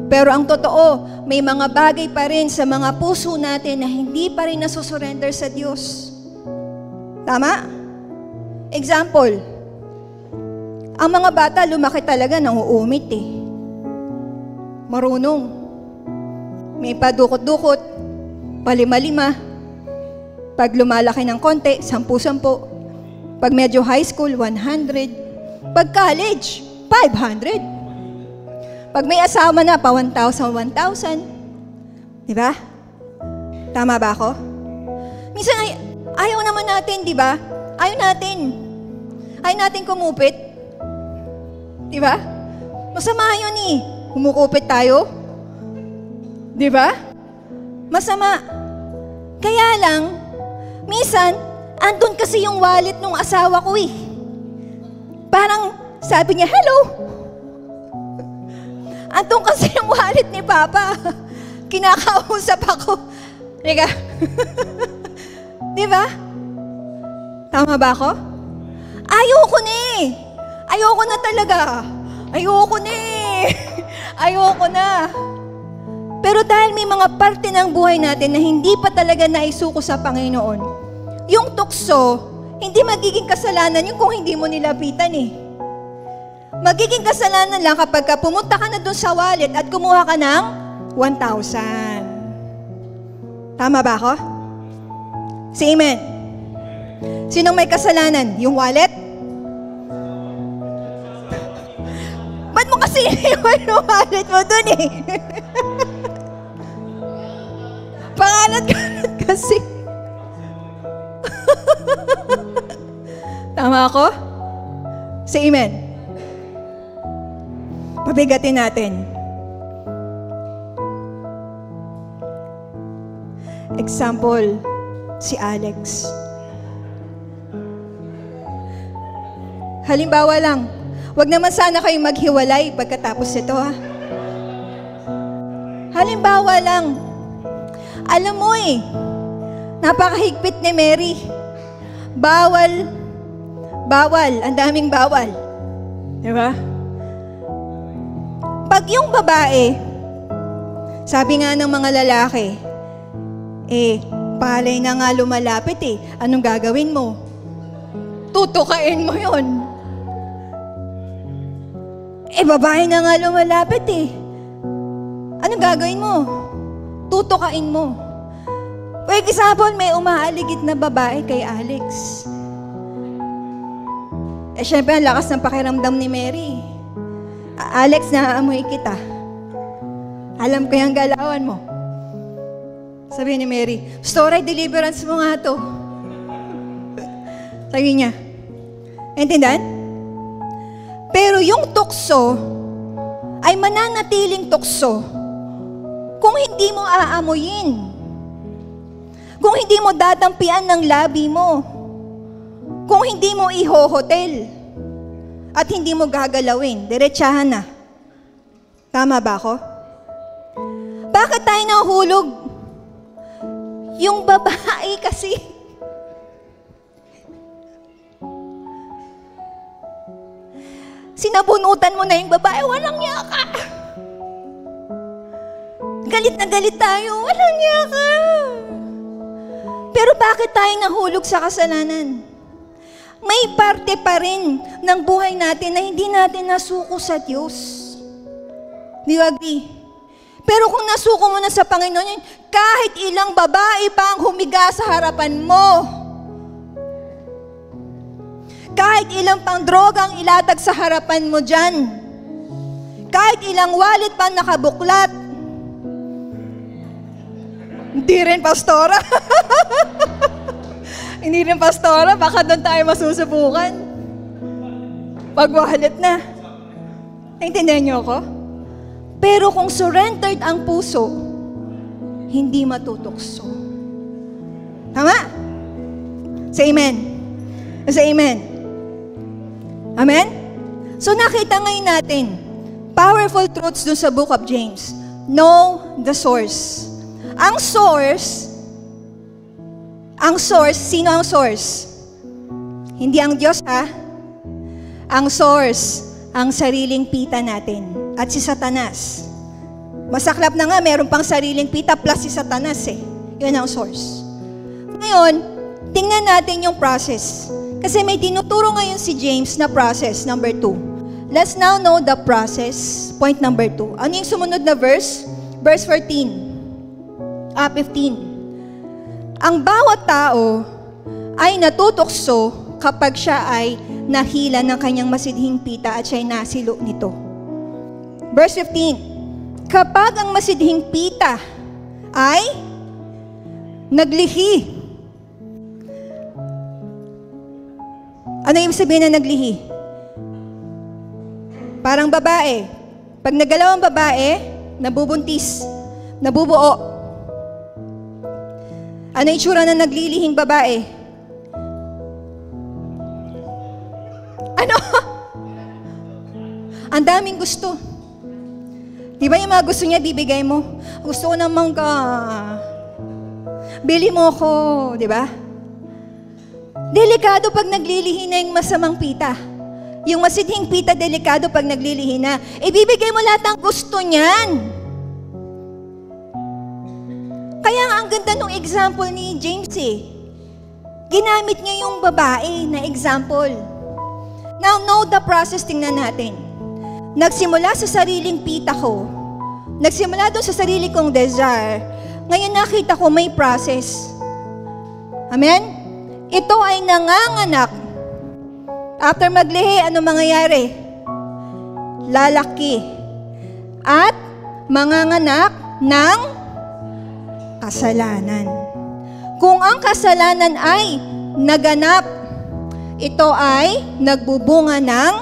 Pero ang totoo, may mga bagay pa rin sa mga puso natin na hindi pa rin nasusurrender sa Diyos. Tama? Example, ang mga bata lumaki talaga nang uumit eh. Marunong. May padukot-dukot, palima-lima. Pag lumalaki ng konti, 10-10. Pag medyo high school, 100. Pag college, 500. Pag may asawa na, pa 1,000. Di ba? Tama ba ako? Minsan, ayaw naman natin, di ba? Ayaw natin kumupit. Di ba? Masama yun eh. Kumukupit tayo. Di ba? Masama. Kaya lang, minsan, andun kasi yung wallet ng asawa ko eh. Parang sabi niya, hello. Andun kasi yung wallet ni Papa. Kinakausap ako. Riga. Di ba? Tama ba ako? Ayoko na eh. Ayoko na talaga. Ayoko na eh. Ayoko na. Pero dahil may mga parte ng buhay natin na hindi pa talaga naisuko sa Panginoon, yung tukso, hindi magiging kasalanan yung kung hindi mo nilapitan eh. Magiging kasalanan lang kapag pumunta ka na doon sa wallet at kumuha ka ng 1,000. Tama ba ako? Say amen. Sinong may kasalanan? Yung wallet? Ba't mo kasi iniwan yung wallet mo doon eh? Pangalat-galat kasi. Tama ako? Say amen. Pabigatin natin. Example, si Alex. Halimbawa lang, wag naman sana kayong maghiwalay pagkatapos ito, ha? Halimbawa lang, alam mo napakahigpit ni Mary. Bawal, ang daming bawal. Diba? Pag yung babae, sabi nga ng mga lalaki, palay na nga lumalapit anong gagawin mo? Tutukain mo yun. Babae na nga lumalapit anong gagawin mo? Tutukain mo. For example, may umaaligid na babae kay Alex. Syempre, ang lakas ng pakiramdam ni Mary. Alex, naaamoy kita. Alam ko yung galawan mo. Sabi ni Mary, story deliverance mo nga to. Sabi niya, intindihan? Pero yung tukso ay mananatiling tukso kung hindi mo aamuyin. Kung hindi mo dadampian ng labi mo. Kung hindi mo ihohotel. At hindi mo gagalawin. Diretsahan na. Tama ba ako? Bakit tayo nahulog? Yung babae kasi. Sinabunutan mo na yung babae, walang yaka. Galit na galit tayo, walang yaka. Pero bakit tayo nahulog sa kasalanan? May parte pa rin ng buhay natin na hindi natin nasuko sa Diyos. Di ba agree? Pero kung nasuko mo na sa Panginoon yun, kahit ilang babae pa ang humiga sa harapan mo, kahit ilang pang droga ang ilatag sa harapan mo dyan, kahit ilang wallet pa nakabuklat, hindi rin, pastora. Hindi rin, pastora. Baka doon tayo masusubukan. Pag wallet na. Naintindihan niyo ako? Pero kung surrendered ang puso, hindi matutukso. Tama? Say amen. Say amen. Amen? So nakita ngayon natin, powerful truths doon sa book of James. Know the source. Ang source, sino ang source? Hindi ang Diyos, ha? Ang source, ang sariling pita natin. At si Satanas. Masaklap na nga, meron pang sariling pita plus si Satanas Yun ang source. Ngayon, tingnan natin yung process. Kasi may tinuturo ngayon si James na process, number 2. Let's now know the process, point number 2. Ano yung sumunod na verse? Verse 15. 15. Ang bawat tao ay natutokso kapag siya ay nahila ng kanyang masidhing pita at siya'y nasilo nito. Verse 15. Kapag ang masidhing pita ay naglihi. Ano ibig sabihin na naglihi? Parang babae. Pag nagalaw ang babae, nabubuntis, nabubuo. Ano itsura na naglilihing babae? Ano? Ang daming gusto. Di ba yung mga gusto niya, bibigay mo? Gusto ko naman ka. Bili mo ko, di ba? Delikado pag naglilihi na yung masamang pita. Yung masidhing pita, delikado pag naglilihi na. Ibibigay mo lahat ng gusto niyan. Kaya nga ang ganda ng example ni James Ginamit niya yung babae na example. Now, know the process, tingnan natin. Nagsimula sa sariling pita ko. Nagsimula doon sa sarili kong desire. Ngayon nakita ko may process. Amen? Ito ay nanganganak. After maglihi, ano mangyayari? Lalaki. At manganganak ng kasalanan. Kung ang kasalanan ay naganap, ito ay nagbubunga ng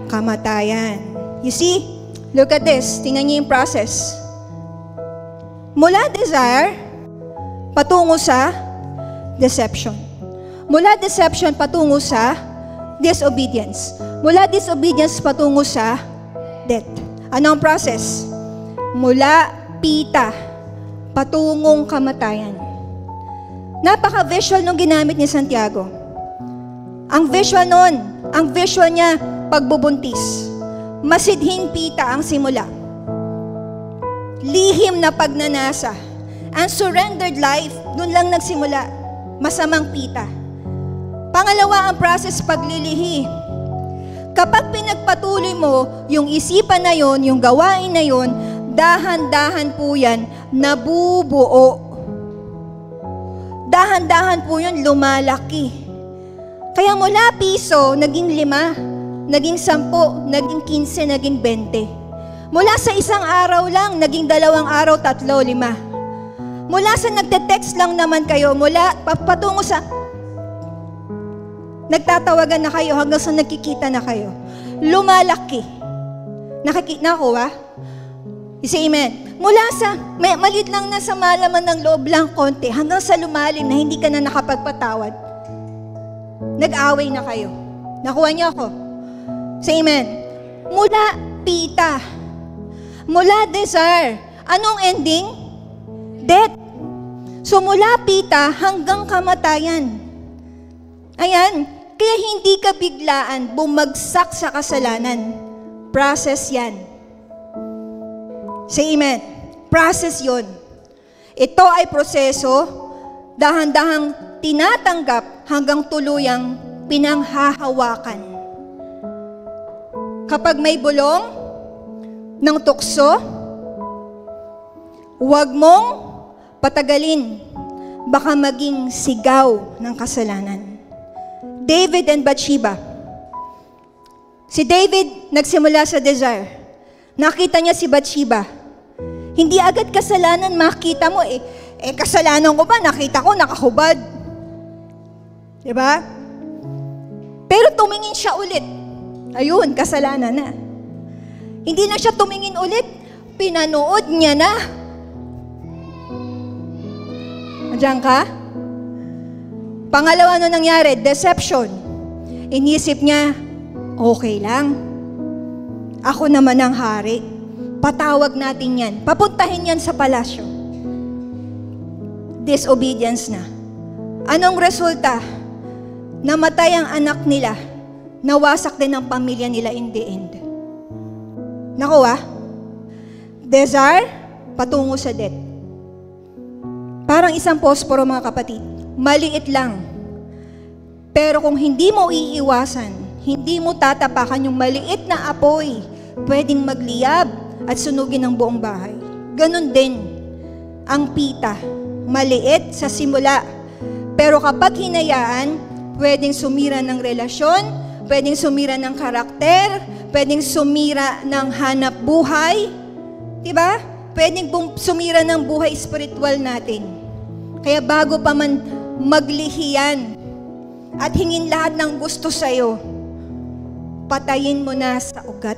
kamatayan. You see? Look at this. Tingnan niyo yung process. Mula desire, patungo sa deception. Mula deception patungo sa disobedience. Mula disobedience patungo sa death. Ano ang process? Mula pita patungong kamatayan. Napaka-visual nung ginamit ni Santiago. Ang visual nun, ang visual niya, pagbubuntis. Masidhing pita ang simula. Lihim na pagnanasa. Ang surrendered life, dun lang nagsimula. Masamang pita. Pangalawa, ang process paglilihi. Kapag pinagpatuloy mo yung isipan na yon, yung gawain na yon, dahan-dahan po yan nabubuo. Dahan-dahan po yun lumalaki. Kaya mula piso, naging 5, naging 10, naging 15, naging 20. Mula sa isang araw lang, naging 2 araw, 3, 5. Mula sa nagte-text lang naman kayo, mula patungo sa nagtatawagan na kayo hanggang sa nagkikita na kayo. Lumalaki. Nakikita ko ba? Say amen. Mula sa maliit lang na sa malaman ng loob lang konti hanggang sa lumalim na hindi ka na nakapagpatawad. Nag-away na kayo. Nakuha niyo ako? Say amen. Mula pita. Mula desire. Anong ending? Death. So mula pita hanggang kamatayan. Ayan. Kaya hindi ka biglaan bumagsak sa kasalanan. Process yan. Say amen. Process yon. Ito ay proseso, dahan-dahang tinatanggap hanggang tuluyang pinanghahawakan. Kapag may bulong ng tukso, huwag mong patagalin. Baka maging sigaw ng kasalanan. David and Bathsheba. Si David nagsimula sa desire. Nakita niya si Bathsheba. Hindi agad kasalanan makita mo kasalanan ko ba? Nakita ko nakahubad. Diba? Pero tumingin siya ulit. Ayun, kasalanan na. Hindi na siya tumingin ulit. Pinanood niya na. Andiyan ka? Pangalawa na nangyari, deception. Inisip niya, okay lang. Ako naman ang hari. Patawag natin yan. Papuntahin yan sa palasyo. Disobedience na. Anong resulta? Namatay ang anak nila. Nawasak din ang pamilya nila in the end. Nakuha? Desire, patungo sa death. Parang isang posporo mga kapatid. Maliit lang. Pero kung hindi mo iiwasan, hindi mo tatapakan yung maliit na apoy, pwedeng magliyab at sunugin ang buong bahay. Ganon din ang pita. Maliit sa simula. Pero kapag hinayaan, pwedeng sumira ng relasyon, pwedeng sumira ng karakter, pwedeng sumira ng hanap buhay. Diba? Pwedeng sumira ng buhay spiritual natin. Kaya bago pa man maglihiyan at hingin lahat ng gusto sa'yo, patayin mo na sa ugat.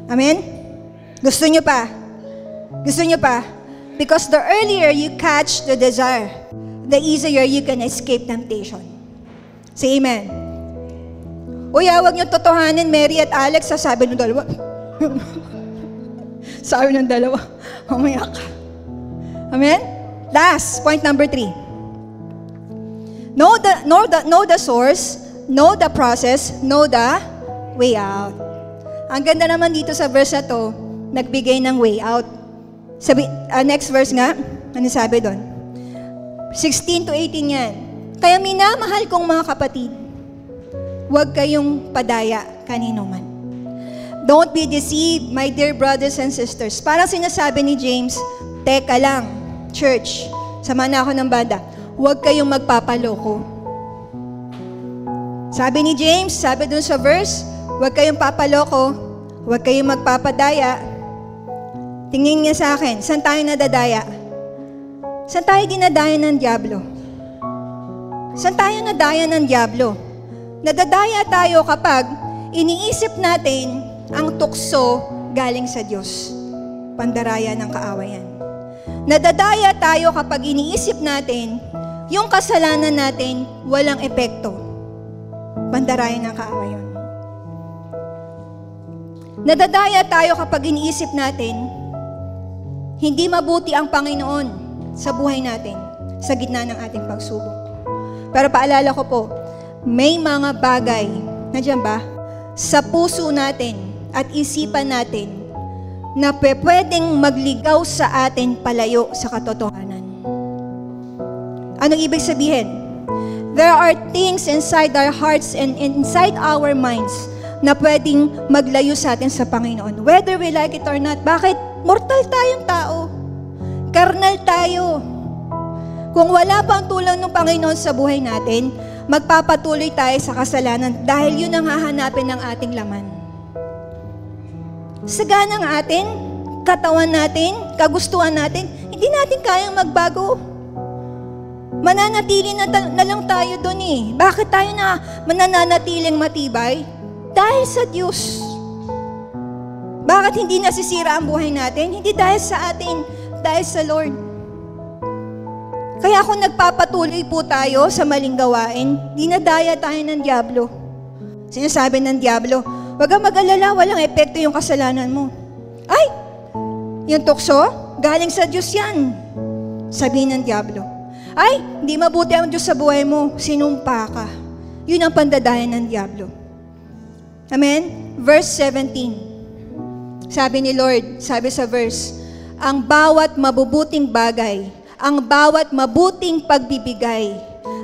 Amen? Gusto nyo pa? Gusto nyo pa? Because the earlier you catch the desire, the easier you can escape temptation. Say amen. Uy, huwag nyo totohanin, Mary at Alex, sasabi ng dalawa. Sabi ng dalawa, mamaya ka. Amen? Last, point number 3. Know the source, know the process, know the way out. Ang ganda naman dito sa verse na to, nagbigay ng way out. Next verse nga, ano sabi doon? 16 to 18 yan. Kaya minamahal kong mga kapatid, huwag kayong padaya kanino man. Don't be deceived, my dear brothers and sisters. Parang sinasabi ni James, teka lang, church, sama na ako ng banda, huwag kayong magpapaloko. Sabi ni James, sabi dun sa verse, huwag kayong papaloko, huwag kayong magpapadaya. Tingin nga sa akin, saan tayo nadadaya? Saan tayo dinadaya ng Diablo? Saan tayo nadaya ng Diablo? Nadadaya tayo kapag iniisip natin ang tukso galing sa Diyos. Pandaraya ng kaawayan. Nadadaya tayo kapag iniisip natin, yung kasalanan natin walang epekto. Bandarayan ng kaaway yun. Nadadaya tayo kapag iniisip natin, hindi mabuti ang Panginoon sa buhay natin, sa gitna ng ating pagsubok. Pero paalala ko po, may mga bagay, nandiyan ba, sa puso natin at isipan natin na pwedeng magligaw sa atin palayo sa katotohanan. Anong ibig sabihin? There are things inside our hearts and inside our minds na pwedeng maglayo sa atin sa Panginoon. Whether we like it or not. Bakit? Mortal tayong tao. Karnal tayo. Kung wala pa ang tulong ng Panginoon sa buhay natin, magpapatuloy tayo sa kasalanan dahil yun ang hahanapin ng ating laman. Sagana ng atin, katawan natin, kagustuhan natin, hindi natin kayang magbago. Mananatili na lang tayo doon eh. Bakit tayo na mananatiling matibay? Dahil sa Diyos. Bakit hindi nasisira ang buhay natin? Hindi dahil sa atin, dahil sa Lord. Kaya kung nagpapatuloy po tayo sa maling gawain, dinadaya tayo ng Diablo. Sinasabi ng Diablo, wag kang mag-alala, walang epekto yung kasalanan mo. Ay, yung tukso, galing sa Diyos yan. Sabi ng Diablo. Ay, hindi mabuti ang Diyos sa buhay mo, sinumpa ka. Yun ang pandadayan ng Diablo. Amen? Verse 17. Sabi ni Lord, sabi sa verse, ang bawat mabubuting bagay, ang bawat mabuting pagbibigay,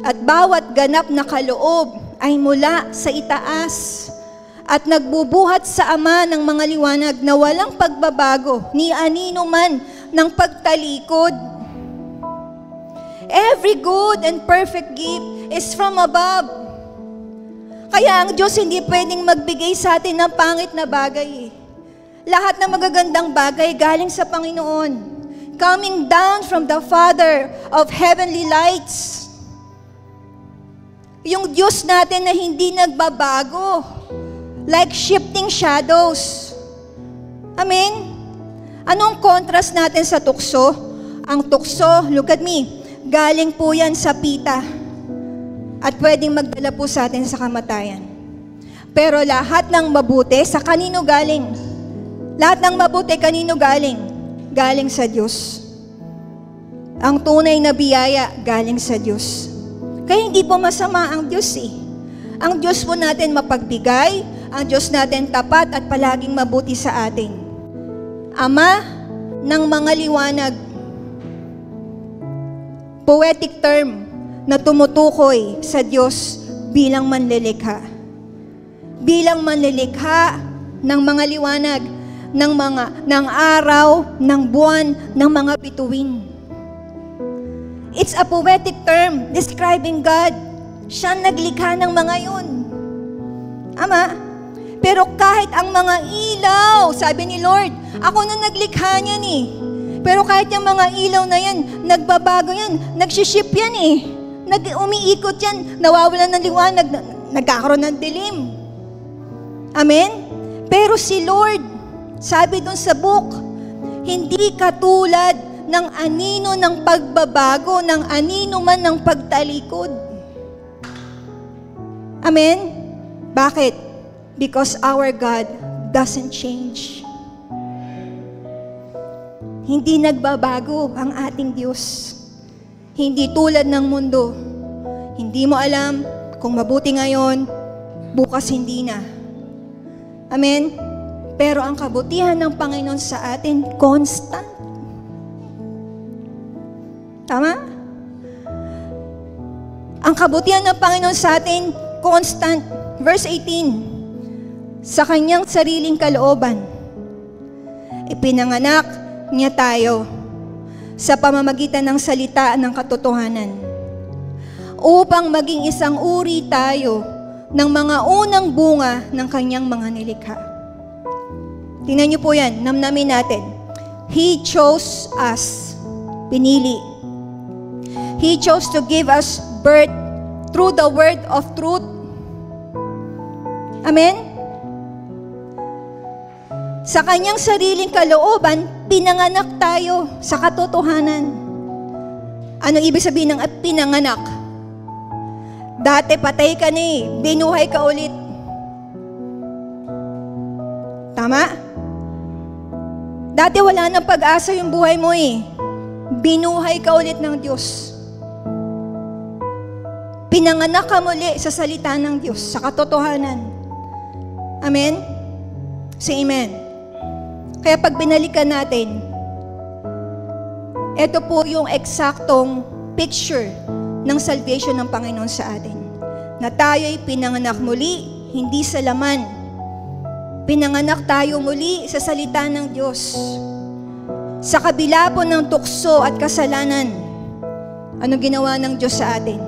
at bawat ganap na kaloob ay mula sa itaas at nagbubuhat sa Ama ng mga liwanag na walang pagbabago ni anino man ng pagtalikod. Every good and perfect gift is from above. Kaya ang Diyos hindi pwedeng magbigay sa atin ng pangit na bagay. Lahat ng magagandang bagay galing sa Panginoon. Coming down from the Father of heavenly lights. Yung Diyos natin na hindi nagbabago. Like shifting shadows. Amen? Anong contrast natin sa tukso? Ang tukso, look at me, galing po yan sa pita. At pwedeng magdala po sa atin sa kamatayan. Pero lahat ng mabuti, sa kanino galing? Lahat ng mabuti, kanino galing? Galing sa Diyos. Ang tunay na biyaya, galing sa Diyos. Kaya hindi po masama ang Diyos eh. Ang Diyos po natin mapagbigay, ang Diyos natin tapat at palaging mabuti sa atin. Ama ng mga liwanag. Poetic term na tumutukoy sa Diyos bilang manlilikha. Bilang manlilikha ng mga liwanag, ng araw, ng buwan, ng mga bituin. It's a poetic term describing God. Siya naglikha ng mga yun. Ama, pero kahit ang mga ilaw, sabi ni Lord, ako na naglikha niyan eh. Pero kahit yung mga ilaw na yan, nagbabago yan, nagsiship yan eh. Umiikot yan, nawawalan ng liwanag, nagkakaroon ng dilim. Amen? Pero si Lord, sabi dun sa book, hindi katulad ng anino ng pagbabago, ng anino man ng pagtalikod. Amen? Bakit? Because our God doesn't change. Hindi nagbabago ang ating Diyos. Hindi tulad ng mundo. Hindi mo alam kung mabuti ngayon, bukas hindi na. Amen? Pero ang kabutihan ng Panginoon sa atin, constant. Tama? Ang kabutihan ng Panginoon sa atin, constant. Verse 18, sa kanyang sariling kalooban, ipinanganak niya tayo sa pamamagitan ng salita ng katotohanan upang maging isang uri tayo ng mga unang bunga ng kanyang mga nilikha. Tingnan niyo po yan, namnamin natin. He chose us. Pinili. He chose to give us birth through the word of truth. Amen? Sa kanyang sariling kalooban, pinanganak tayo sa katotohanan. Ano ibig sabihin ng pinanganak? Dati patay ka na eh, binuhay ka ulit. Tama? Dati wala nang pag-asa yung buhay mo eh. Binuhay ka ulit ng Diyos. Pinanganak ka muli sa salita ng Diyos, sa katotohanan. Amen? Say amen. Kaya pag binalikan natin, ito po yung eksaktong picture ng salvation ng Panginoon sa atin. Na tayo'y pinanganak muli, hindi sa laman. Pinanganak tayo muli sa salita ng Diyos. Sa kabila po ng tukso at kasalanan, anong ginawa ng Diyos sa atin?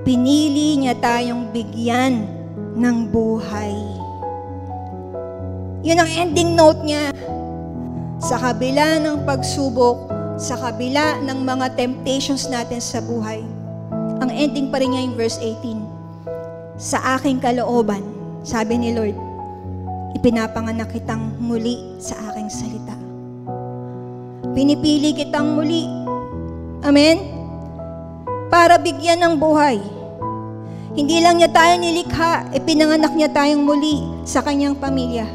Pinili niya tayong bigyan ng buhay. Yun ang ending note niya. Sa kabila ng pagsubok, sa kabila ng mga temptations natin sa buhay, ang ending pa rin niya yung verse 18. Sa aking kalooban, sabi ni Lord, ipinapanganak kitang muli sa aking salita. Pinipili kitang muli. Amen? Para bigyan ng buhay. Hindi lang niya tayo nilikha, ipinanganak niya tayong muli sa kanyang pamilya.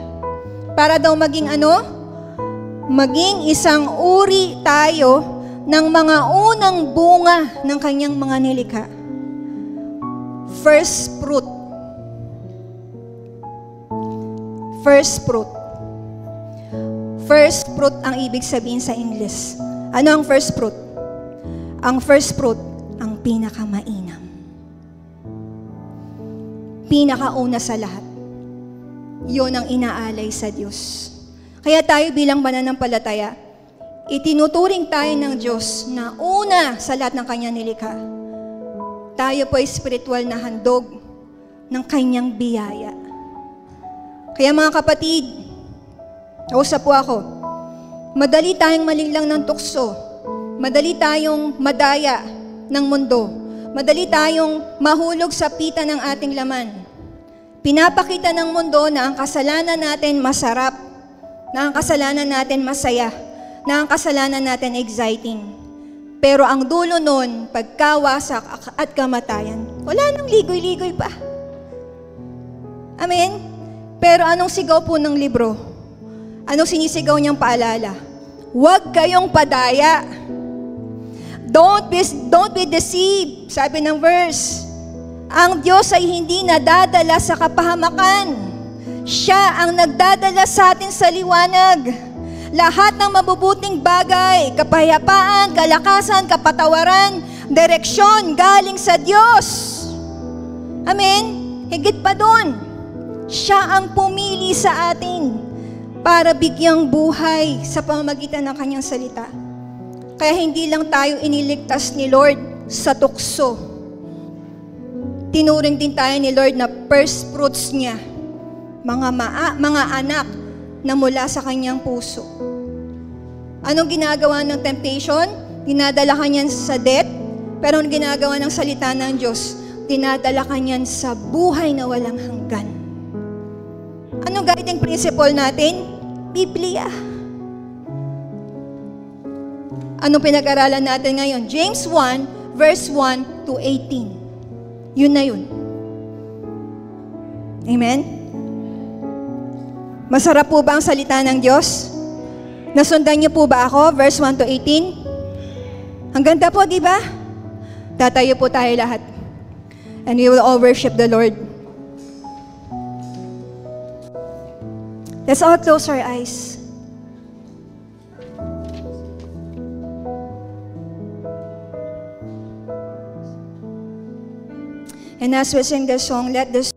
Para daw maging ano? Maging isang uri tayo ng mga unang bunga ng kanyang mga nilikha. First fruit. First fruit. First fruit ang ibig sabihin sa English. Ano ang first fruit? Ang first fruit, ang pinakamainam. Pinakauna sa lahat. Yun ang inaalay sa Diyos. Kaya tayo bilang mananampalataya, itinuturing tayo ng Diyos na una sa lahat ng kanyang nilikha. Tayo po ay spiritual na handog ng kanyang biyaya. Kaya mga kapatid, kausap po ako, madali tayong malinglang ng tukso, madali tayong madaya ng mundo, madali tayong mahulog sa pita ng ating laman. Pinapakita ng mundo na ang kasalanan natin masarap, na ang kasalanan natin masaya, na ang kasalanan natin exciting. Pero ang dulo nun, pagkawasak at kamatayan, wala nang ligoy-ligoy pa. Amen? Pero anong sigaw po ng libro? Anong sinisigaw niyang paalala? Huwag kayong padaya. Don't be deceived, sabi ng verse. Ang Diyos ay hindi nadadala sa kapahamakan. Siya ang nagdadala sa atin sa liwanag. Lahat ng mabubuting bagay, kapayapaan, kalakasan, kapatawaran, direksyon, galing sa Diyos. Amen? Higit pa doon, siya ang pumili sa atin para bigyang buhay sa pamamagitan ng kanyang salita. Kaya hindi lang tayo iniligtas ni Lord sa tukso. Tinuring din tayo ni Lord na first fruits niya. Mga anak na mula sa kanyang puso. Anong ginagawa ng temptation? Dinadala ka niyan sa death, pero ang ginagawa ng salita ng Diyos, dinadala ka niyan sa buhay na walang hanggan. Anong guiding principle natin? Biblia. Anong pinag-aralan natin ngayon? James 1, verse 1 to 18. Yun na yun. Amen? Masarap po ba ang salita ng Diyos? Nasundan niyo po ba ako? Verse 1 to 18? Ang ganda po, di ba? Tatayo po tayo lahat. And we will all worship the Lord. Let's all close our eyes. And as we sing the song, let the